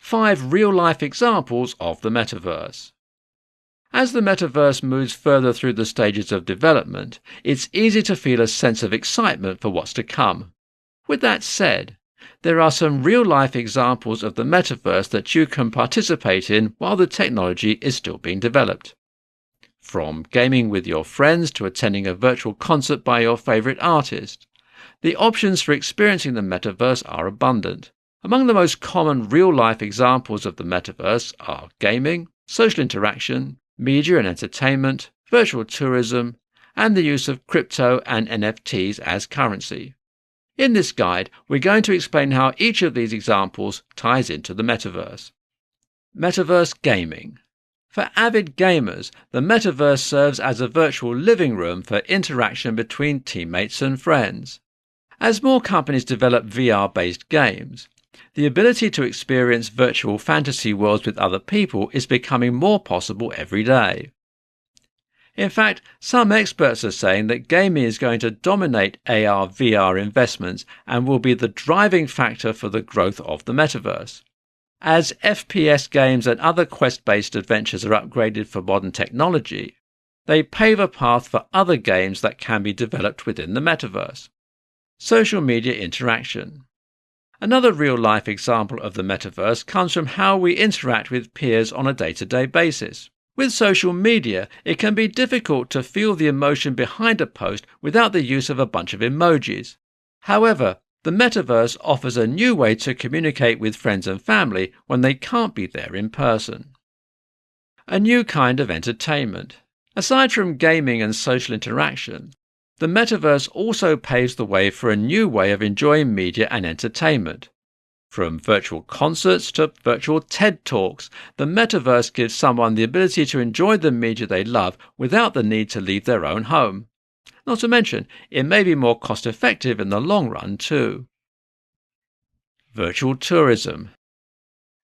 5 real-life examples of the Metaverse. As the Metaverse moves further through the stages of development, it's easy to feel a sense of excitement for what's to come. With that said, there are some real-life examples of the Metaverse that you can participate in while the technology is still being developed. From gaming with your friends to attending a virtual concert by your favorite artist, the options for experiencing the Metaverse are abundant. Among the most common real-life examples of the Metaverse are gaming, social interaction, media and entertainment, virtual tourism, and the use of crypto and NFTs as currency. In this guide, we're going to explain how each of these examples ties into the Metaverse. Metaverse gaming. For avid gamers, the Metaverse serves as a virtual living room for interaction between teammates and friends. As more companies develop VR-based games, the ability to experience virtual fantasy worlds with other people is becoming more possible every day. In fact, some experts are saying that gaming is going to dominate AR/VR investments and will be the driving factor for the growth of the Metaverse. As FPS games and other quest-based adventures are upgraded for modern technology, they pave a path for other games that can be developed within the Metaverse. Social media interaction. Another real-life example of the Metaverse comes from how we interact with peers on a day-to-day basis. With social media, it can be difficult to feel the emotion behind a post without the use of a bunch of emojis. However, the Metaverse offers a new way to communicate with friends and family when they can't be there in person. A new kind of entertainment. Aside from gaming and social interaction, the Metaverse also paves the way for a new way of enjoying media and entertainment. From virtual concerts to virtual TED Talks, the Metaverse gives someone the ability to enjoy the media they love without the need to leave their own home. Not to mention, it may be more cost-effective in the long run too. Virtual tourism.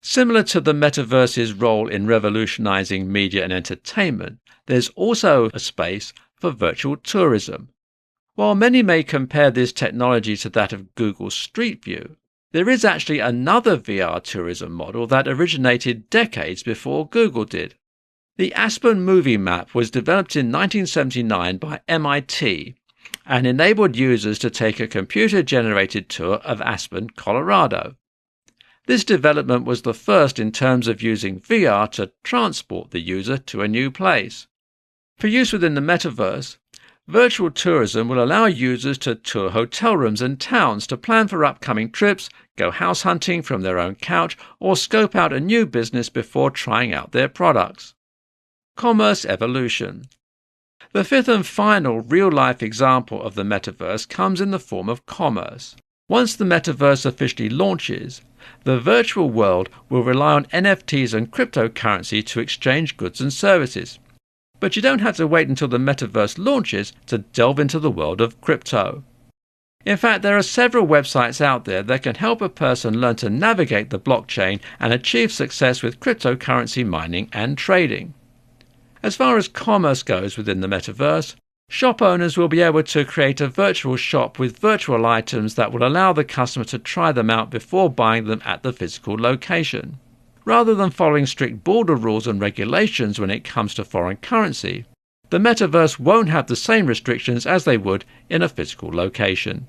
Similar to the Metaverse's role in revolutionizing media and entertainment, there's also a space for virtual tourism. While many may compare this technology to that of Google's Street View, there is actually another VR tourism model that originated decades before Google did. The Aspen Movie Map was developed in 1979 by MIT and enabled users to take a computer-generated tour of Aspen, Colorado. This development was the first in terms of using VR to transport the user to a new place. For use within the Metaverse, virtual tourism will allow users to tour hotel rooms and towns to plan for upcoming trips, go house hunting from their own couch, or scope out a new business before trying out their products. Commerce evolution. The fifth and final real-life example of the Metaverse comes in the form of commerce. Once the Metaverse officially launches, the virtual world will rely on NFTs and cryptocurrency to exchange goods and services. But you don't have to wait until the Metaverse launches to delve into the world of crypto. In fact, there are several websites out there that can help a person learn to navigate the blockchain and achieve success with cryptocurrency mining and trading. As far as commerce goes within the Metaverse, shop owners will be able to create a virtual shop with virtual items that will allow the customer to try them out before buying them at the physical location. Rather than following strict border rules and regulations when it comes to foreign currency, the Metaverse won't have the same restrictions as they would in a physical location.